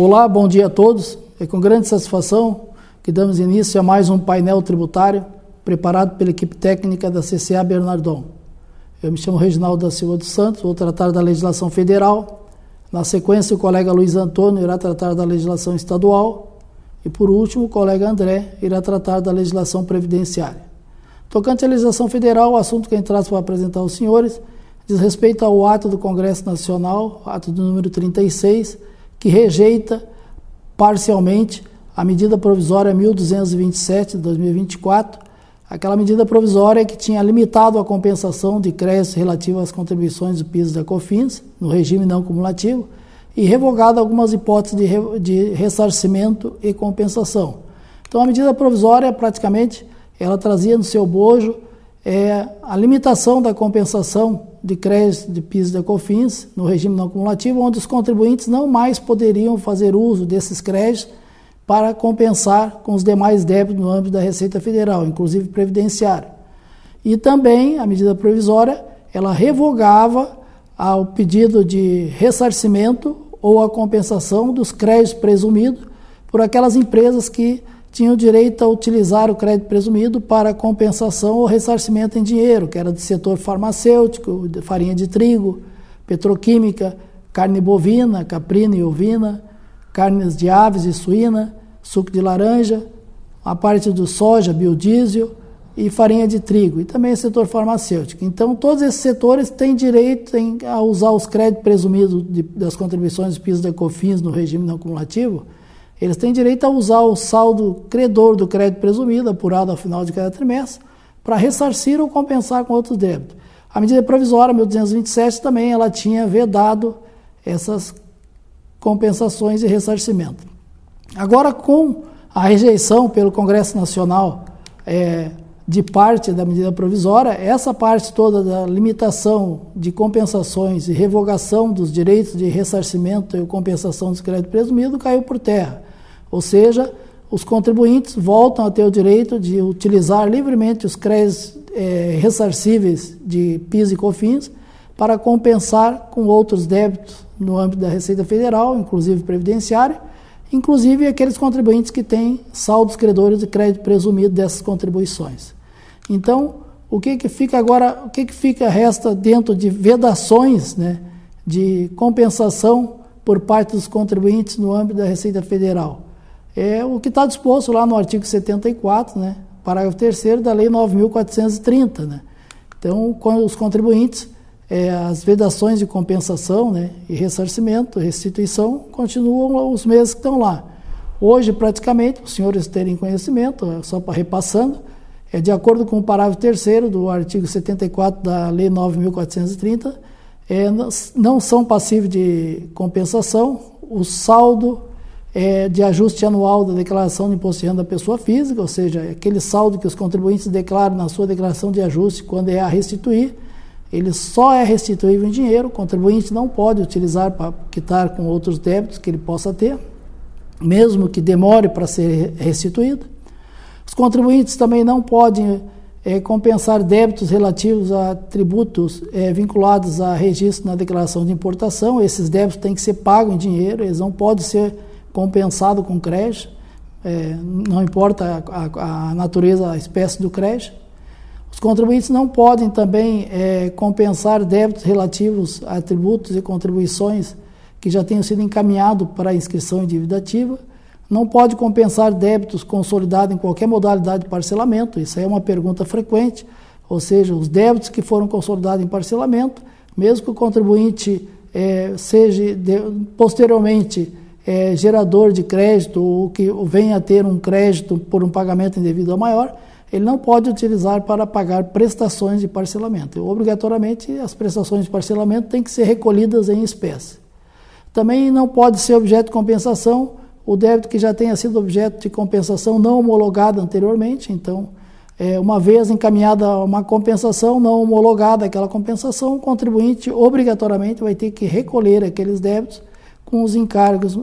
Olá, bom dia a todos. É com grande satisfação que damos início a mais um painel tributário preparado pela equipe técnica da CCA Bernardon. Eu me chamo Reginaldo da Silva dos Santos, vou tratar da legislação federal. Na sequência, o colega Luiz Antônio irá tratar da legislação estadual. E, por último, o colega André irá tratar da legislação previdenciária. Tocante à legislação federal, o assunto que eu trago para apresentar aos senhores diz respeito ao ato do Congresso Nacional, ato do número 36, que rejeita parcialmente a medida provisória 1227 de 2024, aquela medida provisória que tinha limitado a compensação de créditos relativos às contribuições do PIS e da COFINS, no regime não cumulativo, e revogado algumas hipóteses de ressarcimento e compensação. Então, a medida provisória, praticamente, ela trazia no seu bojo a limitação da compensação de créditos de PIS e da COFINS no regime não cumulativo, onde os contribuintes não mais poderiam fazer uso desses créditos para compensar com os demais débitos no âmbito da Receita Federal, inclusive previdenciário. E também a medida provisória, ela revogava o pedido de ressarcimento ou a compensação dos créditos presumidos por aquelas empresas que tinham direito a utilizar o crédito presumido para compensação ou ressarcimento em dinheiro, que era do setor farmacêutico, de farinha de trigo, petroquímica, carne bovina, caprina e ovina, carnes de aves e suína, suco de laranja, a parte do soja, biodiesel e farinha de trigo, e também o setor farmacêutico. Então, todos esses setores têm direito a usar os créditos presumidos das contribuições do PIS e da COFINS no regime não cumulativo. Eles têm direito a usar o saldo credor do crédito presumido, apurado ao final de cada trimestre, para ressarcir ou compensar com outros débitos. A medida provisória 1227 também ela tinha vedado essas compensações e ressarcimento. Agora, com a rejeição pelo Congresso Nacional de parte da medida provisória, essa parte toda da limitação de compensações e revogação dos direitos de ressarcimento e compensação dos créditos presumidos caiu por terra. Ou seja, os contribuintes voltam a ter o direito de utilizar livremente os créditos ressarcíveis de PIS e COFINS para compensar com outros débitos no âmbito da Receita Federal, inclusive previdenciário, inclusive aqueles contribuintes que têm saldos credores de crédito presumido dessas contribuições. Então, o que fica agora, resta dentro de vedações, né, de compensação por parte dos contribuintes no âmbito da Receita Federal? É o que está disposto lá no artigo 74, né, parágrafo 3º da Lei 9.430. Né? Então, quando os contribuintes, as vedações de compensação, né, e ressarcimento, restituição, continuam os meses que estão lá. Hoje, praticamente, os senhores terem conhecimento, só para repassando, de acordo com o parágrafo 3º do artigo 74 da Lei 9.430, não são passíveis de compensação o saldo de ajuste anual da declaração de imposto de renda da pessoa física, ou seja, aquele saldo que os contribuintes declaram na sua declaração de ajuste quando é a restituir, ele só é restituível em dinheiro, o contribuinte não pode utilizar para quitar com outros débitos que ele possa ter, mesmo que demore para ser restituído. Os contribuintes também não podem compensar débitos relativos a tributos vinculados a registro na declaração de importação. Esses débitos têm que ser pagos em dinheiro, eles não podem ser compensados com crédito, não importa a natureza, a espécie do crédito. Os contribuintes não podem também compensar débitos relativos a tributos e contribuições que já tenham sido encaminhados para a inscrição em dívida ativa. Não pode compensar débitos consolidados em qualquer modalidade de parcelamento, isso aí é uma pergunta frequente, ou seja, os débitos que foram consolidados em parcelamento, mesmo que o contribuinte seja posteriormente gerador de crédito ou que venha a ter um crédito por um pagamento indevido ou maior, ele não pode utilizar para pagar prestações de parcelamento. Obrigatoriamente, as prestações de parcelamento têm que ser recolhidas em espécie. Também não pode ser objeto de compensação o débito que já tenha sido objeto de compensação não homologada anteriormente. Então, uma vez encaminhada uma compensação não homologada, aquela compensação, o contribuinte obrigatoriamente vai ter que recolher aqueles débitos com os encargos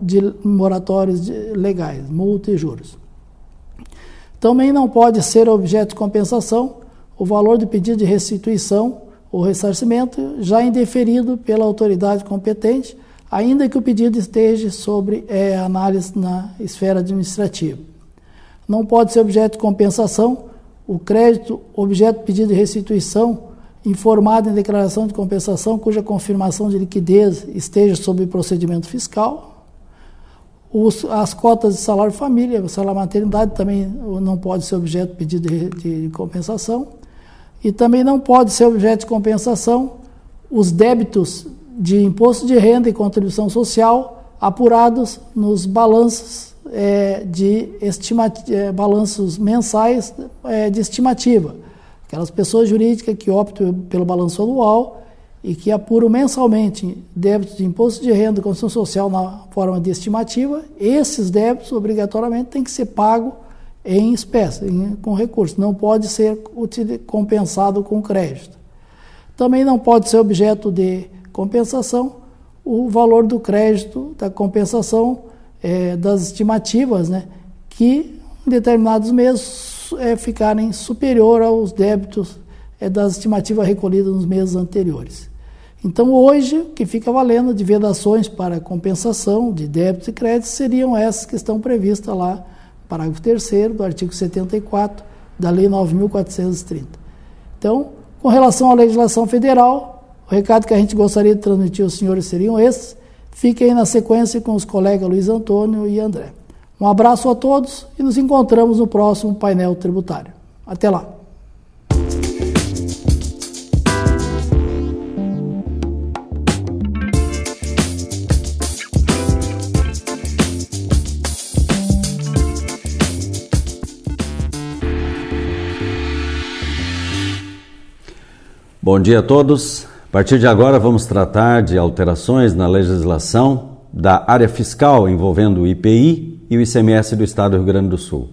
de moratórios legais, multa e juros. Também não pode ser objeto de compensação o valor do pedido de restituição ou ressarcimento já indeferido pela autoridade competente ainda que o pedido esteja sobre análise na esfera administrativa. Não pode ser objeto de compensação o crédito objeto de pedido de restituição informado em declaração de compensação cuja confirmação de liquidez esteja sob procedimento fiscal. As cotas de salário família, salário maternidade também não pode ser objeto de pedido de compensação. E também não pode ser objeto de compensação os débitos de imposto de renda e contribuição social apurados nos balanços balanços mensais de estimativa. Aquelas pessoas jurídicas que optam pelo balanço anual e que apuram mensalmente débitos de imposto de renda e contribuição social na forma de estimativa, esses débitos obrigatoriamente têm que ser pagos em espécie, com recurso. Não pode ser compensado com crédito. Também não pode ser objeto de compensação o valor do crédito da compensação das estimativas, que em determinados meses ficarem superior aos débitos das estimativas recolhidas nos meses anteriores. Então, hoje, o que fica valendo de vedações para compensação de débitos e créditos seriam essas que estão previstas lá no parágrafo 3º do artigo 74 da Lei 9.430. Então, com relação à legislação federal, o recado que a gente gostaria de transmitir aos senhores seriam esses. Fiquem aí na sequência com os colegas Luiz Antônio e André. Um abraço a todos e nos encontramos no próximo painel tributário. Até lá! Bom dia a todos. A partir de agora vamos tratar de alterações na legislação da área fiscal envolvendo o IPI e o ICMS do Estado do Rio Grande do Sul.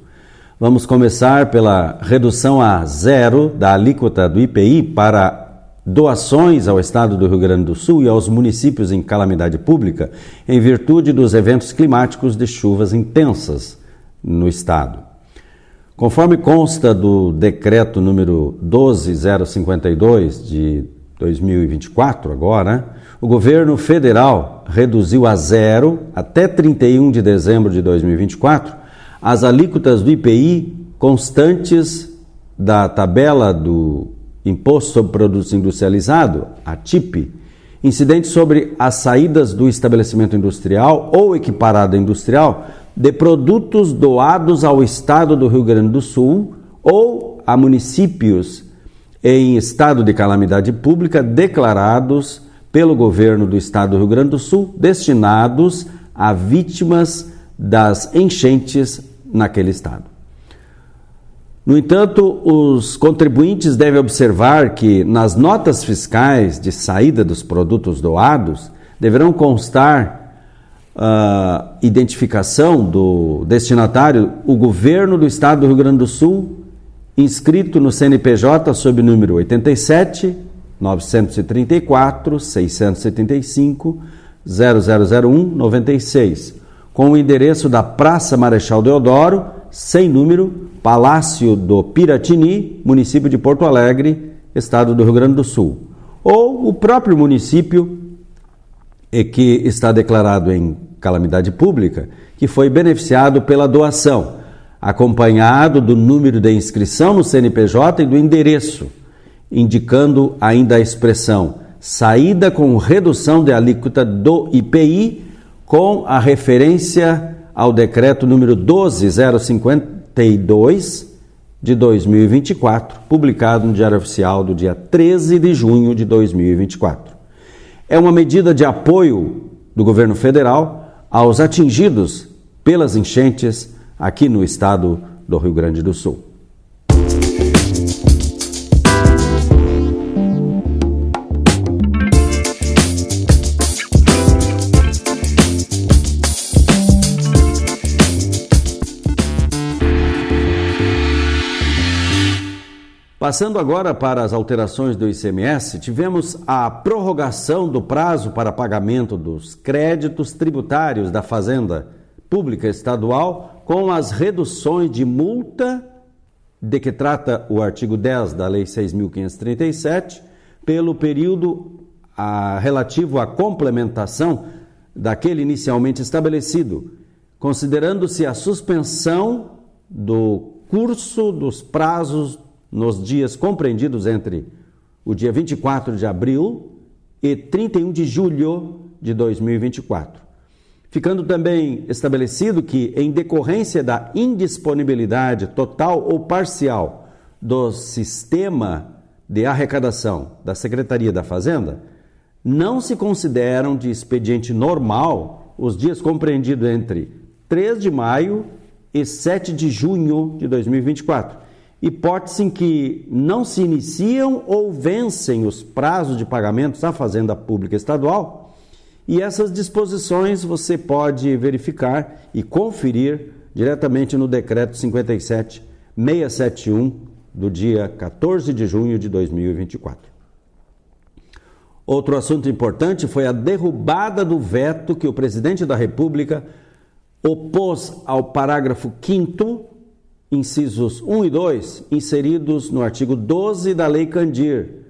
Vamos começar pela redução a zero da alíquota do IPI para doações ao Estado do Rio Grande do Sul e aos municípios em calamidade pública em virtude dos eventos climáticos de chuvas intensas no Estado. Conforme consta do decreto número 12.052 de 2024, agora, o governo federal reduziu a zero, até 31 de dezembro de 2024, as alíquotas do IPI constantes da tabela do Imposto sobre Produtos Industrializados, a TIP, incidentes sobre as saídas do estabelecimento industrial ou equiparado industrial de produtos doados ao Estado do Rio Grande do Sul ou a municípios em estado de calamidade pública declarados pelo governo do Estado do Rio Grande do Sul, destinados a vítimas das enchentes naquele estado. No entanto, os contribuintes devem observar que nas notas fiscais de saída dos produtos doados deverão constar a identificação do destinatário, o governo do Estado do Rio Grande do Sul, inscrito no CNPJ sob número 87 934 675 0001 96, com o endereço da Praça Marechal Deodoro, sem número, Palácio do Piratini, município de Porto Alegre, Estado do Rio Grande do Sul, ou o próprio município que está declarado em calamidade pública, que foi beneficiado pela doação, acompanhado do número de inscrição no CNPJ e do endereço, indicando ainda a expressão saída com redução de alíquota do IPI, com a referência ao decreto número 12.052 de 2024, publicado no Diário Oficial do dia 13 de junho de 2024. É uma medida de apoio do governo federal aos atingidos pelas enchentes aqui no estado do Rio Grande do Sul. Passando agora para as alterações do ICMS, tivemos a prorrogação do prazo para pagamento dos créditos tributários da Fazenda Pública Estadual, com as reduções de multa de que trata o artigo 10 da Lei 6.537, pelo período relativo à complementação daquele inicialmente estabelecido, considerando-se a suspensão do curso dos prazos nos dias compreendidos entre o dia 24 de abril e 31 de julho de 2024. Ficando também estabelecido que, em decorrência da indisponibilidade total ou parcial do sistema de arrecadação da Secretaria da Fazenda, não se consideram de expediente normal os dias compreendidos entre 3 de maio e 7 de junho de 2024, hipótese em que não se iniciam ou vencem os prazos de pagamentos à Fazenda Pública Estadual, e essas disposições você pode verificar e conferir diretamente no Decreto 57.671 do dia 14 de junho de 2024. Outro assunto importante foi a derrubada do veto que o presidente da República opôs ao parágrafo 5º, incisos 1 e 2, inseridos no artigo 12 da Lei Candir,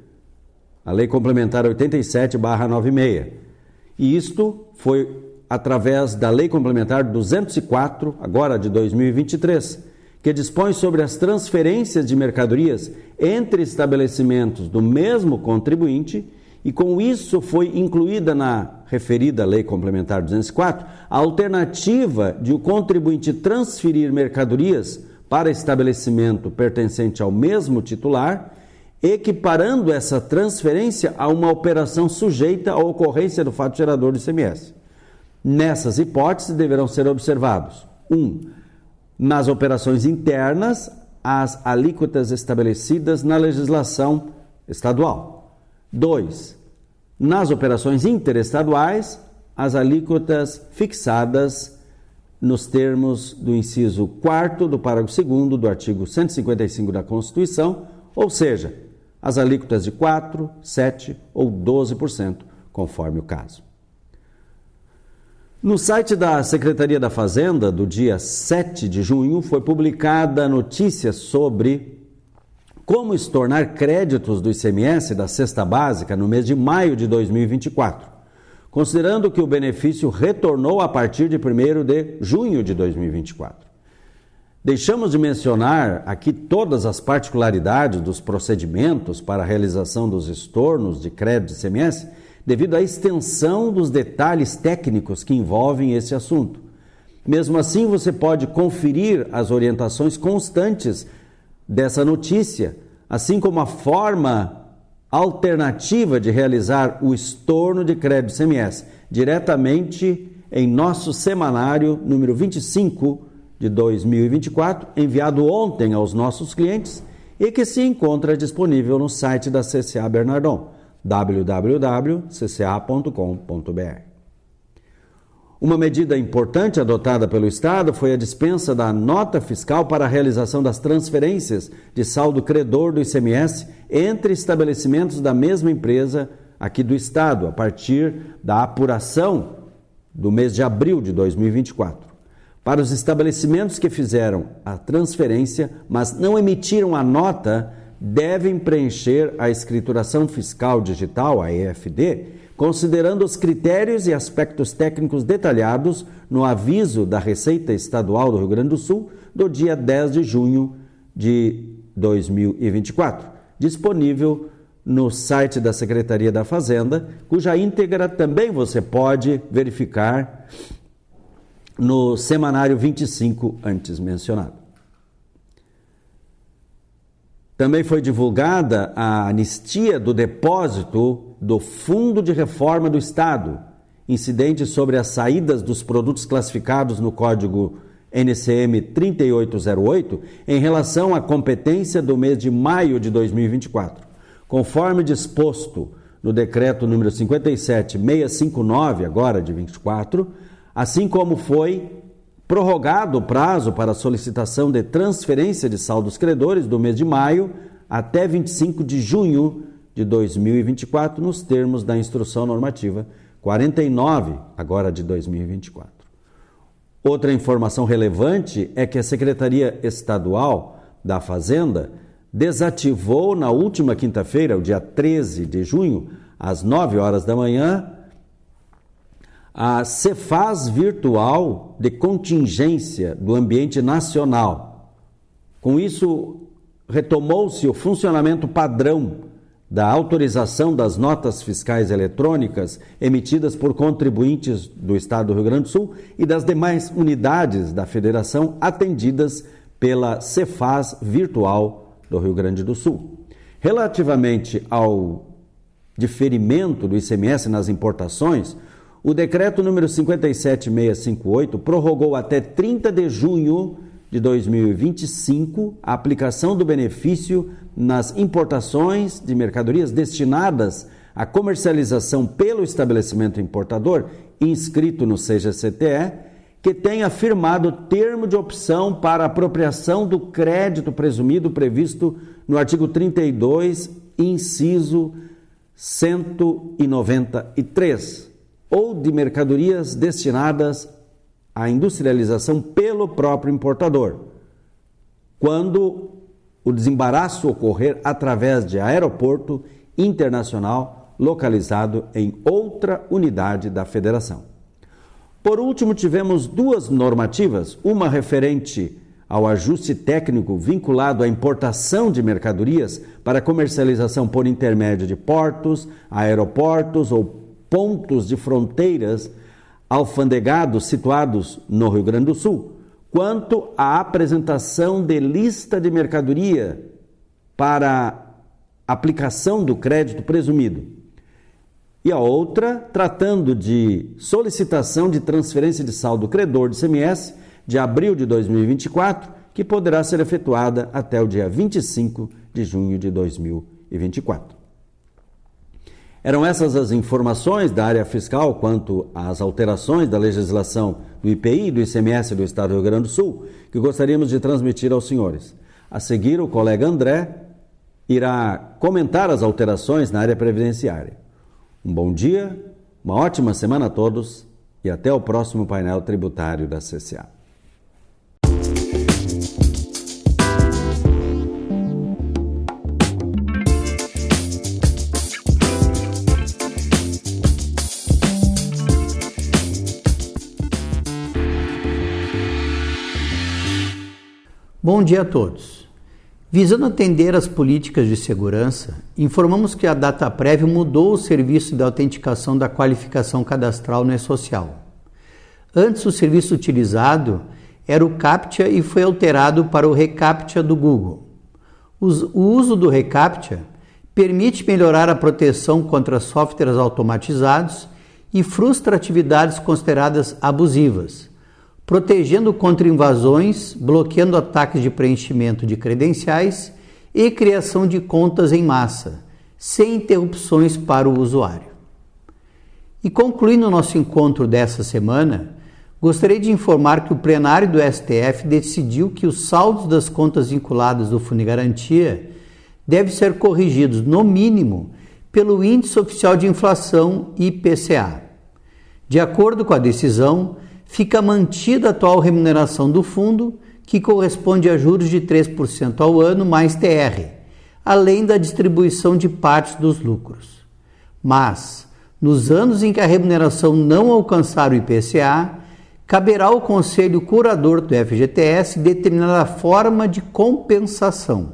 a Lei Complementar 87/96. E isto foi através da Lei Complementar 204, agora de 2023, que dispõe sobre as transferências de mercadorias entre estabelecimentos do mesmo contribuinte, e com isso foi incluída na referida Lei Complementar 204 a alternativa de o contribuinte transferir mercadorias para estabelecimento pertencente ao mesmo titular, equiparando essa transferência a uma operação sujeita à ocorrência do fato gerador do ICMS. Nessas hipóteses deverão ser observados: 1. Nas operações internas, as alíquotas estabelecidas na legislação estadual. 2. Nas operações interestaduais, as alíquotas fixadas nos termos do inciso 4º do parágrafo 2º do artigo 155 da Constituição, ou seja, as alíquotas de 4%, 7% ou 12%, conforme o caso. No site da Secretaria da Fazenda, do dia 7 de junho, foi publicada a notícia sobre como estornar créditos do ICMS da cesta básica no mês de maio de 2024, considerando que o benefício retornou a partir de 1º de junho de 2024. Deixamos de mencionar aqui todas as particularidades dos procedimentos para a realização dos estornos de crédito de ICMS, devido à extensão dos detalhes técnicos que envolvem esse assunto. Mesmo assim, você pode conferir as orientações constantes dessa notícia, assim como a forma alternativa de realizar o estorno de crédito ICMS diretamente em nosso semanário número 25 de 2024, enviado ontem aos nossos clientes e que se encontra disponível no site da CCA Bernardon, www.cca.com.br. Uma medida importante adotada pelo Estado foi a dispensa da nota fiscal para a realização das transferências de saldo credor do ICMS entre estabelecimentos da mesma empresa aqui do Estado, a partir da apuração do mês de abril de 2024. Para os estabelecimentos que fizeram a transferência, mas não emitiram a nota, devem preencher a escrituração fiscal digital, a EFD, considerando os critérios e aspectos técnicos detalhados no aviso da Receita Estadual do Rio Grande do Sul do dia 10 de junho de 2024, disponível no site da Secretaria da Fazenda, cuja íntegra também você pode verificar no semanário 25 antes mencionado. Também foi divulgada a anistia do depósito do Fundo de Reforma do Estado, incidente sobre as saídas dos produtos classificados no Código NCM 3808, em relação à competência do mês de maio de 2024, conforme disposto no Decreto número 57.659, agora de 24, assim como foi prorrogado o prazo para a solicitação de transferência de saldos credores do mês de maio até 25 de junho de 2024, nos termos da Instrução Normativa 49, agora de 2024. Outra informação relevante é que a Secretaria Estadual da Fazenda desativou na última quinta-feira, o dia 13 de junho, às 9 horas da manhã, a Cefaz virtual de contingência do ambiente nacional. Com isso, retomou-se o funcionamento padrão da autorização das notas fiscais eletrônicas emitidas por contribuintes do Estado do Rio Grande do Sul e das demais unidades da Federação atendidas pela Cefaz virtual do Rio Grande do Sul. Relativamente ao diferimento do ICMS nas importações, o decreto número 57658 prorrogou até 30 de junho de 2025 a aplicação do benefício nas importações de mercadorias destinadas à comercialização pelo estabelecimento importador inscrito no CGCTE, que tenha firmado termo de opção para apropriação do crédito presumido previsto no artigo 32, inciso 193, ou de mercadorias destinadas à industrialização pelo próprio importador, quando o desembaraço ocorrer através de aeroporto internacional localizado em outra unidade da Federação. Por último, tivemos duas normativas, uma referente ao ajuste técnico vinculado à importação de mercadorias para comercialização por intermédio de portos, aeroportos ou pontos de fronteiras alfandegados situados no Rio Grande do Sul, quanto à apresentação de lista de mercadoria para aplicação do crédito presumido. E a outra, tratando de solicitação de transferência de saldo credor de ICMS de abril de 2024, que poderá ser efetuada até o dia 25 de junho de 2024. Eram essas as informações da área fiscal quanto às alterações da legislação do IPI e do ICMS do Estado do Rio Grande do Sul, que gostaríamos de transmitir aos senhores. A seguir, o colega André irá comentar as alterações na área previdenciária. Um bom dia, uma ótima semana a todos e até o próximo painel tributário da CCA. Bom dia a todos. Visando atender às políticas de segurança, informamos que a Dataprev mudou o serviço de autenticação da qualificação cadastral no E-Social. Antes, o serviço utilizado era o CAPTCHA e foi alterado para o ReCAPTCHA do Google. O uso do ReCAPTCHA permite melhorar a proteção contra softwares automatizados e frustra atividades consideradas abusivas, protegendo contra invasões, bloqueando ataques de preenchimento de credenciais e criação de contas em massa, sem interrupções para o usuário. E concluindo o nosso encontro dessa semana, gostaria de informar que o plenário do STF decidiu que os saldos das contas vinculadas do Fundo de Garantia devem ser corrigidos, no mínimo, pelo Índice Oficial de Inflação, IPCA. De acordo com a decisão, fica mantida a atual remuneração do fundo, que corresponde a juros de 3% ao ano mais TR, além da distribuição de parte dos lucros. Mas, nos anos em que a remuneração não alcançar o IPCA, caberá ao Conselho Curador do FGTS determinar a forma de compensação.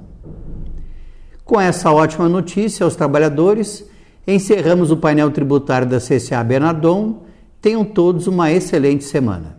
Com essa ótima notícia aos trabalhadores, encerramos o painel tributário da CCA Bernardon. Tenham todos uma excelente semana.